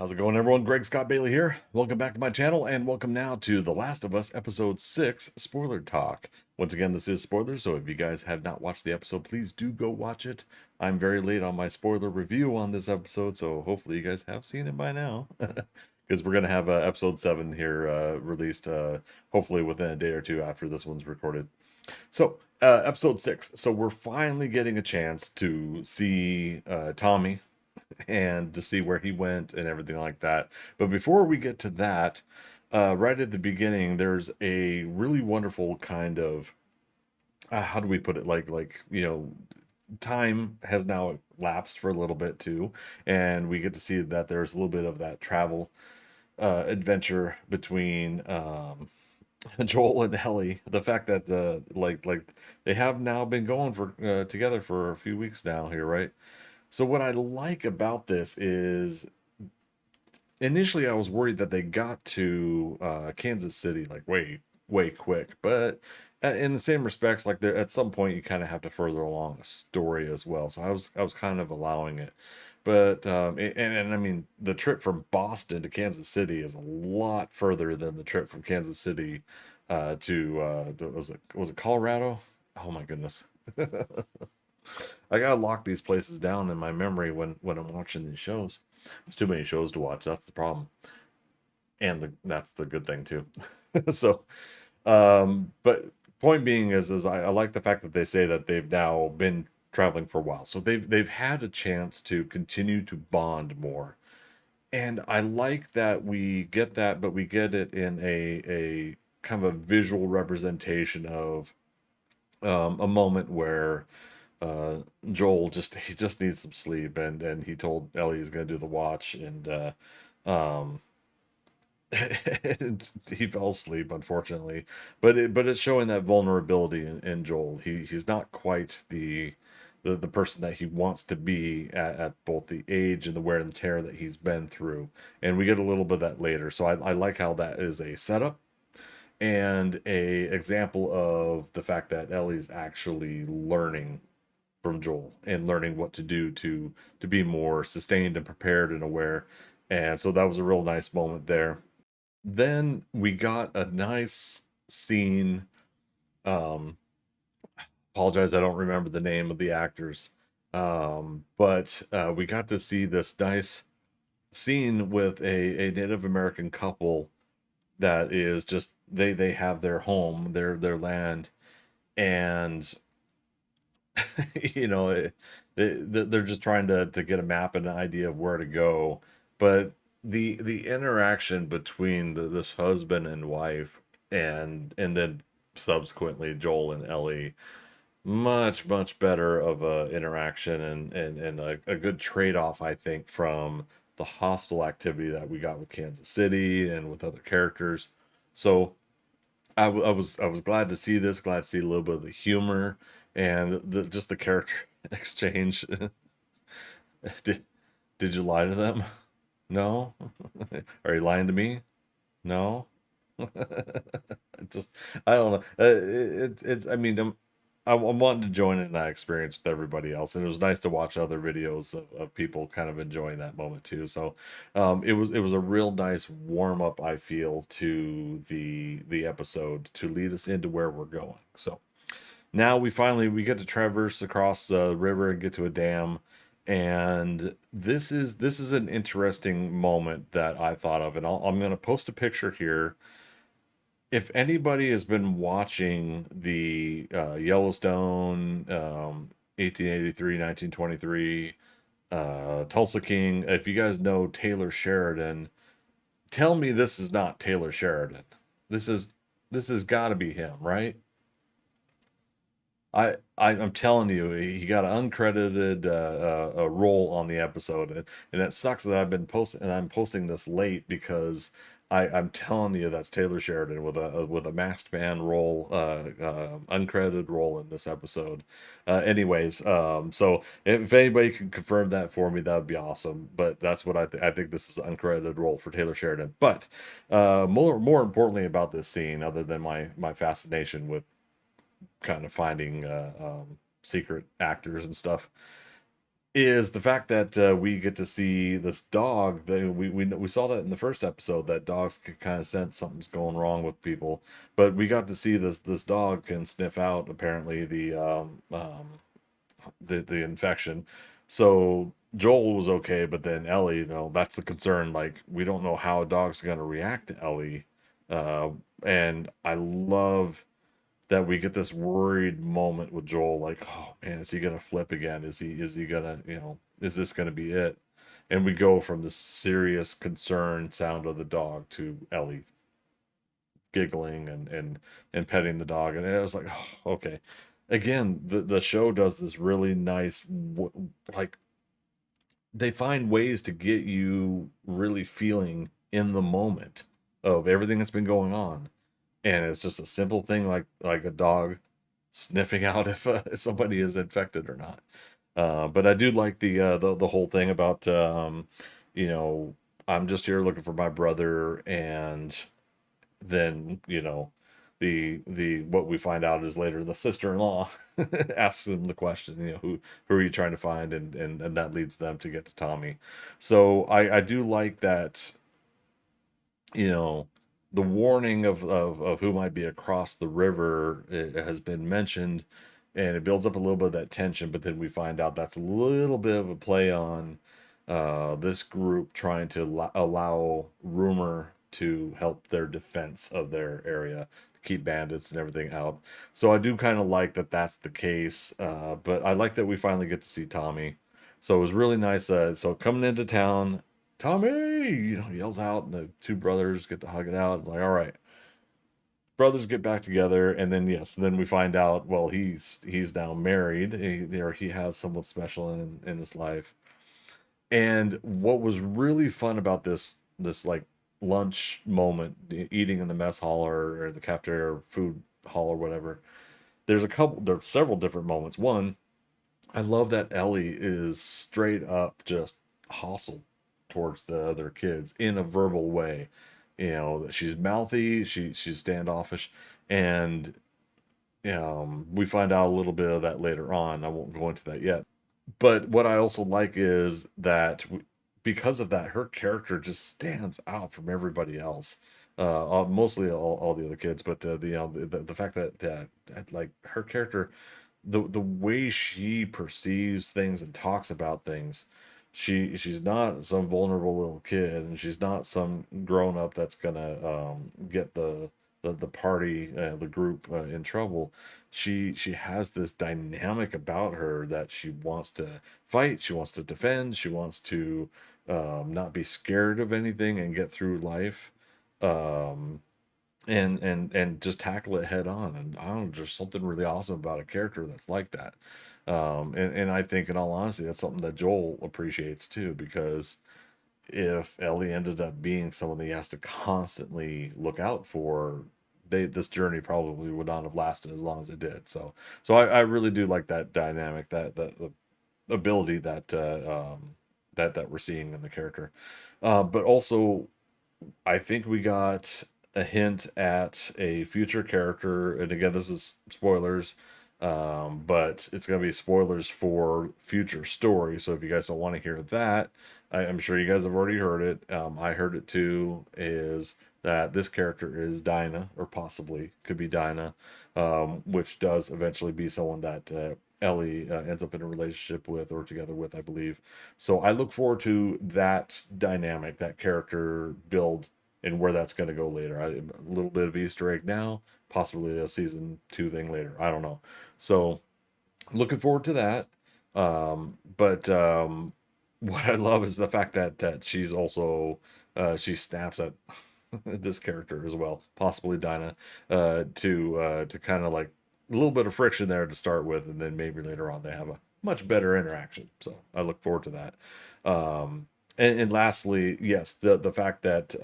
How's it going, everyone? Greg Scott Bailey here. Welcome back to my channel, and welcome now to The Last of Us Episode 6 Spoiler Talk. Once again, this is spoilers, so if you guys have not watched the episode, please do go watch it. I'm very late on my spoiler review on this episode, so hopefully you guys have seen it by now. Because we're going to have Episode 7 here released, hopefully within a day or two after this one's recorded. So, Episode 6. So we're finally getting a chance to see Tommy and to see where he went and everything like that. But before we get to that, right at the beginning, there's a really wonderful kind of how do we put it? Time has now lapsed for a little bit too, and we get to see that there's a little bit of that travel adventure between Joel and Ellie. The fact that they have now been going for together for a few weeks now here, right? So what I like about this is initially I was worried that they got to Kansas City like way quick, but in the same respects, like there at some point you kind of have to further along a story as well. So I was kind of allowing it, but and I mean the trip from Boston to Kansas City is a lot further than the trip from Kansas City to was it Colorado? Oh my goodness. I gotta lock these places down in my memory when I'm watching these shows. There's too many shows to watch. That's the problem, and that's the good thing too. So, but point being is I like the fact that they say that they've now been traveling for a while, so they've had a chance to continue to bond more, and I like that we get that, but we get it in a kind of a visual representation of a moment where uh Joel just needs some sleep, and he told Ellie he's gonna do the watch, and um and he fell asleep unfortunately, but it's showing that vulnerability in Joel. He's not quite the person that he wants to be at both the age and the wear and tear that he's been through, and we get a little bit of that later. So I like how that is a setup and a example of the fact that Ellie's actually learning from Joel and learning what to do to be more sustained and prepared and aware. And so that was a real nice moment there. Then we got a nice scene. Um, Apologize, I don't remember the name of the actors. But we got to see this nice scene with a Native American couple that is just they have their home, their land, and you know they're just trying to get a map and an idea of where to go, but the interaction between this husband and wife, and then subsequently Joel and Ellie, much better of a interaction, and a good trade-off, I think, from the hostile activity that we got with Kansas City and with other characters. So I was glad to see this, glad to see a little bit of the humor and just the character exchange. did, did you lie to them? No. Are you lying to me? No. just I don't know. It's I mean I'm wanting to join in that experience with everybody else, and it was nice to watch other videos of people kind of enjoying that moment too. So it was a real nice warm up, I feel, to the episode to lead us into where we're going. So now we get to traverse across the river and get to a dam, and this is an interesting moment that I thought of, and I'm going to post a picture here. If anybody has been watching the Yellowstone, 1883, 1923, Tulsa King, if you guys know Taylor Sheridan, tell me this is not Taylor Sheridan. This is this has got to be him, right? I'm telling you, he got an uncredited role on the episode, and it sucks that I'm posting this late because I'm telling you that's Taylor Sheridan with a masked man role, uncredited role in this episode. Anyways, so if anybody can confirm that for me, that would be awesome. But that's what I think this is an uncredited role for Taylor Sheridan. But more importantly about this scene, other than my fascination with kind of finding secret actors and stuff. is the fact that we get to see this dog. That we saw that in the first episode, that dogs can kind of sense something's going wrong with people, but we got to see this dog can sniff out apparently the infection. So Joel was okay, but then Ellie, that's the concern. Like, we don't know how a dog's gonna react to Ellie, uh, and I love that we get this worried moment with Joel, like, oh man, is he gonna flip again? Is he gonna, is this gonna be it? And we go from the serious concern sound of the dog to Ellie giggling and petting the dog, and it was like, oh, okay. Again, the show does this really nice, like, they find ways to get you really feeling in the moment of everything that's been going on, and it's just a simple thing like a dog sniffing out if somebody is infected or not. But I do like the whole thing about you know I'm just here looking for my brother, and then the what we find out is later the sister-in-law asks him the question, who are you trying to find, and that leads them to get to Tommy. So I do like that, you know, the warning of who might be across the river, has been mentioned, and it builds up a little bit of that tension, but then we find out that's a little bit of a play on this group trying to allow rumor to help their defense of their area, keep bandits and everything out. So I do kind of like that that's the case, but I like that we finally get to see Tommy. So it was really nice. So coming into town, Tommy, yells out, and the two brothers get to hug it out. It's like, all right, brothers get back together, and then yes, then we find out. Well, he's now married. He has someone special in his life. And what was really fun about this like lunch moment, eating in the mess hall or the cafeteria or food hall or whatever. There's several different moments. One, I love that Ellie is straight up just hostile towards the other kids in a verbal way. She's mouthy, she's standoffish, and we find out a little bit of that later on. I won't go into that yet. But what I also like is that because of that, her character just stands out from everybody else. Mostly all the other kids, but the fact that like her character, the way she perceives things and talks about things, she's not some vulnerable little kid, and she's not some grown up that's gonna get the party, the group, in trouble. She has this dynamic about her that she wants to fight, she wants to defend, she wants to not be scared of anything and get through life. Um, and just tackle it head on. And I don't know, there's something really awesome about a character that's like that. And I think, in all honesty, that's something that Joel appreciates too, because if Ellie ended up being someone that he has to constantly look out for, this journey probably would not have lasted as long as it did. So I really do like that dynamic, that the ability that we're seeing in the character. But also, I think we got a hint at a future character, and again, this is spoilers, but it's gonna be spoilers for future story. So if you guys don't want to hear that, I'm sure you guys have already heard it. I heard it too. Is that this character is Dinah, or possibly could be Dinah, which does eventually be someone that Ellie ends up in a relationship with or together with, I believe. So I look forward to that dynamic, that character build, and where that's going to go later. A little bit of Easter egg now, possibly a season 2 thing later. I don't know. So looking forward to that. But what I love is the fact that she's also she snaps at this character as well, possibly Dinah, to kind of like a little bit of friction there to start with, and then maybe later on they have a much better interaction. So I look forward to that. And lastly, yes, the fact that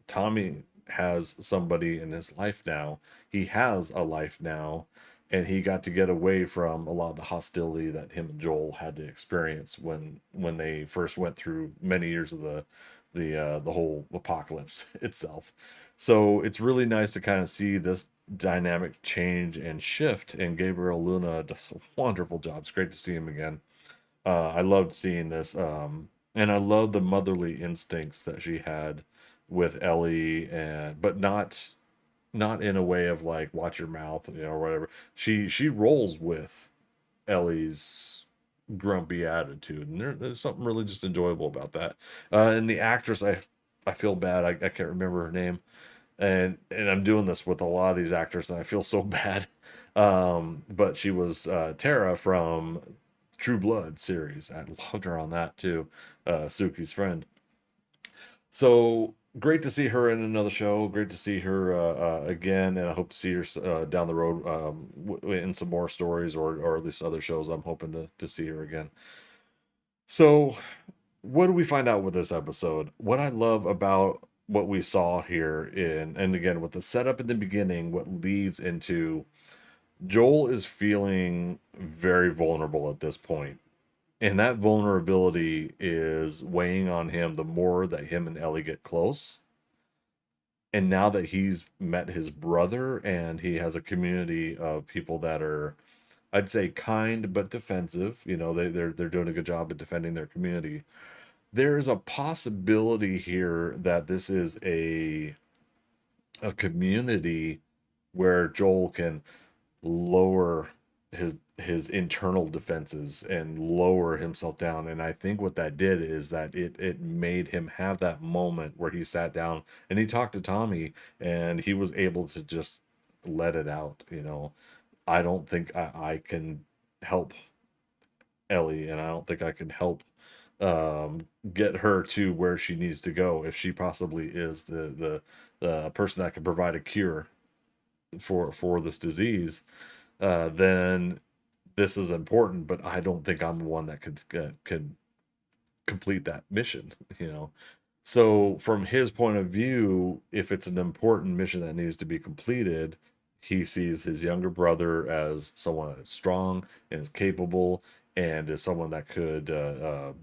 Tommy has somebody in his life now. He has a life now, and he got to get away from a lot of the hostility that him and Joel had to experience when they first went through many years of the whole apocalypse itself. So it's really nice to kind of see this dynamic change and shift, and Gabriel Luna does a wonderful job. It's great to see him again. I loved seeing this, and I love the motherly instincts that she had with Ellie, and but not in a way of like watch your mouth, or whatever. She rolls with Ellie's grumpy attitude, and there's something really just enjoyable about that. And the actress, I feel bad, I can't remember her name, and I'm doing this with a lot of these actors, and I feel so bad. But she was Tara from True Blood series. I loved her on that too. Suki's friend. So great to see her in another show. Great to see her again, and I hope to see her down the road in some more stories, or at least other shows. I'm hoping to see her again. So, what do we find out with this episode? What I love about what we saw here and again with the setup in the beginning, what leads into Joel is feeling very vulnerable at this point. And that vulnerability is weighing on him the more that him and Ellie get close. And now that he's met his brother and he has a community of people that are, I'd say, kind but defensive, they're doing a good job at defending their community. There is a possibility here that this is a community where Joel can lower his internal defenses and lower himself down. And I think what that did is that it made him have that moment where he sat down and he talked to Tommy, and he was able to just let it out. I don't think I can help Ellie, and I don't think I can help get her to where she needs to go if she possibly is the person that can provide a cure for this disease. Then this is important, but I don't think I'm the one that could complete that mission, you know. So from his point of view, if it's an important mission that needs to be completed, he sees his younger brother as someone that's strong and is capable and is someone that could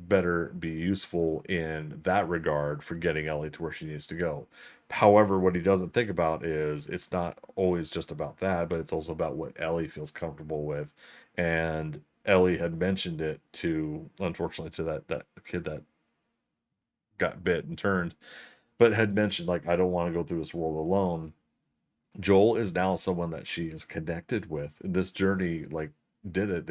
better be useful in that regard for getting Ellie to where she needs to go. However, what he doesn't think about is it's not always just about that, but it's also about what Ellie feels comfortable with. And Ellie had mentioned it to, unfortunately, to that kid that got bit and turned, but had mentioned like, I don't want to go through this world alone. Joel is now someone that she is connected with. This journey like did it.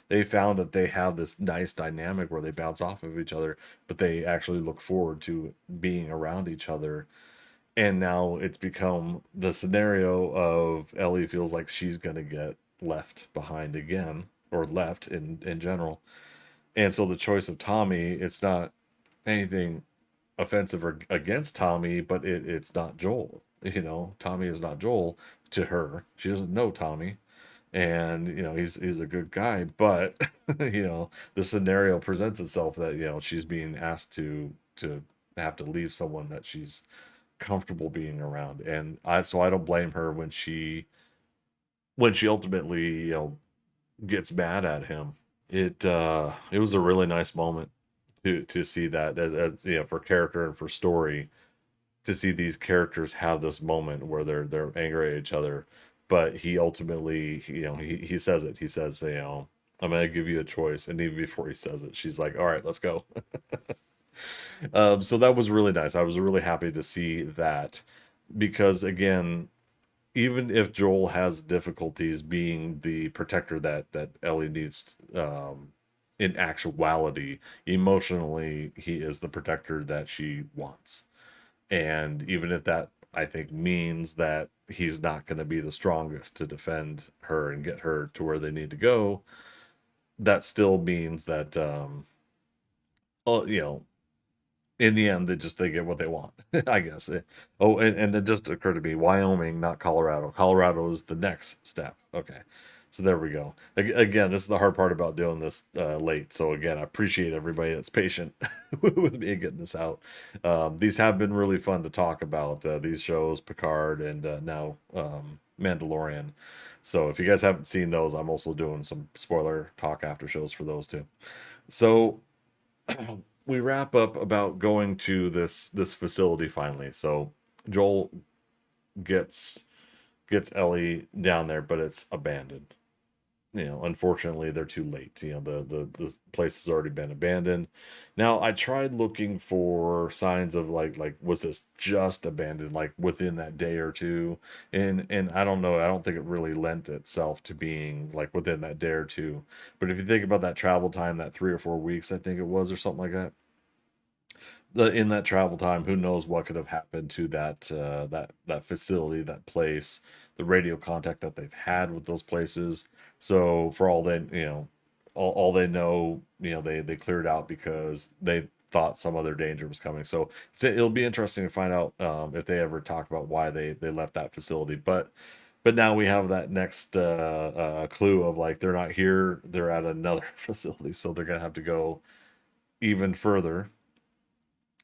They found that they have this nice dynamic where they bounce off of each other, but they actually look forward to being around each other. And now it's become the scenario of Ellie feels like she's gonna get left behind again, or left in general. And so the choice of Tommy, it's not anything offensive or against Tommy, but it's not Joel. Tommy is not Joel to her. She doesn't know Tommy, and he's a good guy, but the scenario presents itself that she's being asked to have to leave someone that she's comfortable being around, and I don't blame her when she ultimately gets mad at him. It was a really nice moment to see that for character and for story, to see these characters have this moment where they're angry at each other, but he ultimately, he says it. He says, I'm gonna give you a choice, and even before he says it, she's like, "All right, let's go." So that was really nice. I was really happy to see that because again, even if Joel has difficulties being the protector that Ellie needs, in actuality, emotionally, he is the protector that she wants. And even if that, I think, means that he's not going to be the strongest to defend her and get her to where they need to go, that still means that, oh, in the end, they get what they want, I guess. Oh, and it just occurred to me, Wyoming, not Colorado. Colorado is the next step. Okay. So there we go. Again, this is the hard part about doing this late. So again, I appreciate everybody that's patient with me getting this out. These have been really fun to talk about. These shows, Picard and now Mandalorian. So if you guys haven't seen those, I'm also doing some spoiler talk after shows for those too. So we wrap up about going to this facility finally. So Joel gets Ellie down there, but it's abandoned. unfortunately they're too late. The place has already been abandoned. Now I tried looking for signs of like was this just abandoned like within that day or two, and I don't know. I don't think it really lent itself to being like within that day or two. But if you think about that travel time, that 3 or 4 weeks, I think it was, or something like that, in that travel time, who knows what could have happened to that facility, that place, the radio contact that they've had with those places. So for all they all they know, they cleared out because they thought some other danger was coming. So it'll be interesting to find out if they ever talk about why they left that facility. But now we have that next clue of like they're not here, they're at another facility, so they're gonna have to go even further.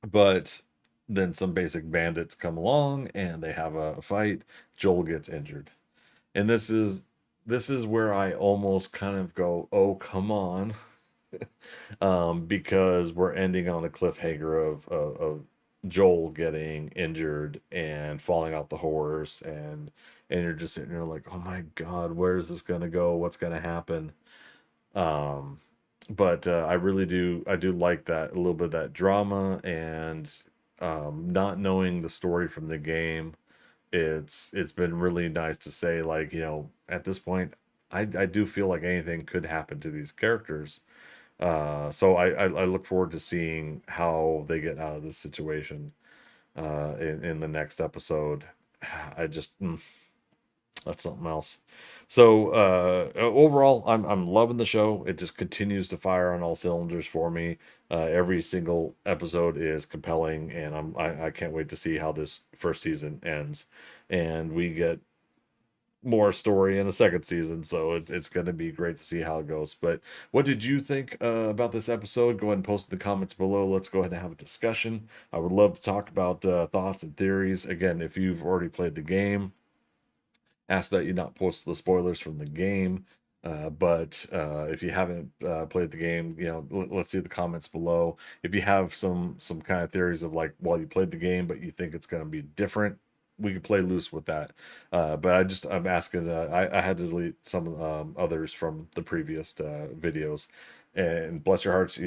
But then some basic bandits come along and they have a fight. Joel gets injured. And this is where I almost kind of go, "Oh, come on." Because we're ending on a cliffhanger of Joel getting injured and falling off the horse, and you're just sitting there like, "Oh my God, where is this gonna go? What's gonna happen?" Um, but I really do, I do like that, a little bit of that drama, and not knowing the story from the game, it's been really nice to say, like, at this point, I do feel like anything could happen to these characters. So I look forward to seeing how they get out of this situation in the next episode. I just that's something else. So overall, I'm loving the show. It just continues to fire on all cylinders for me. Every single episode is compelling, and I can't wait to see how this first season ends, and we get more story in a second season. So it's going to be great to see how it goes. But what did you think about this episode? Go ahead and post in the comments below. Let's go ahead and have a discussion. I would love to talk about thoughts and theories. Again, if you've already played the game, ask that you not post the spoilers from the game. But if you haven't played the game, let's see the comments below. If you have some kind of theories of like, well, you played the game, but you think it's going to be different, we could play loose with that. But I'm asking. I had to delete some others from the previous videos, and bless your hearts,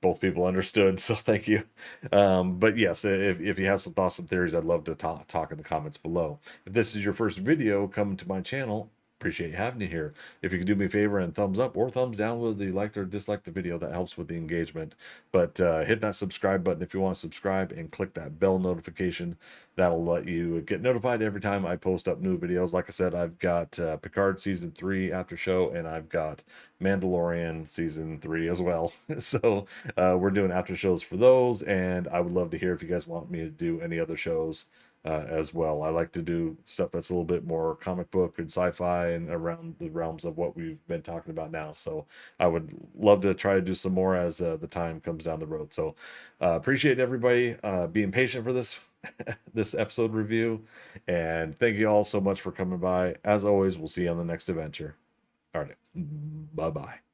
both people understood. So thank you. But yes, if you have some thoughts and theories, I'd love to talk in the comments below. If this is your first video coming to my channel, appreciate having you here. If you could do me a favor and thumbs up or thumbs down whether you liked or disliked the video, that helps with the engagement. But hit that subscribe button if you want to subscribe, and click that bell notification. That'll let you get notified every time I post up new videos. Like I said, I've got Picard season 3 after show, and I've got Mandalorian season 3 as well. So we're doing after shows for those, and I would love to hear if you guys want me to do any other shows as well. I like to do stuff that's a little bit more comic book and sci-fi and around the realms of what we've been talking about now. So I would love to try to do some more as the time comes down the road. So appreciate everybody being patient for this this episode review, and thank you all so much for coming by. As always, we'll see you on the next adventure. All right, bye bye.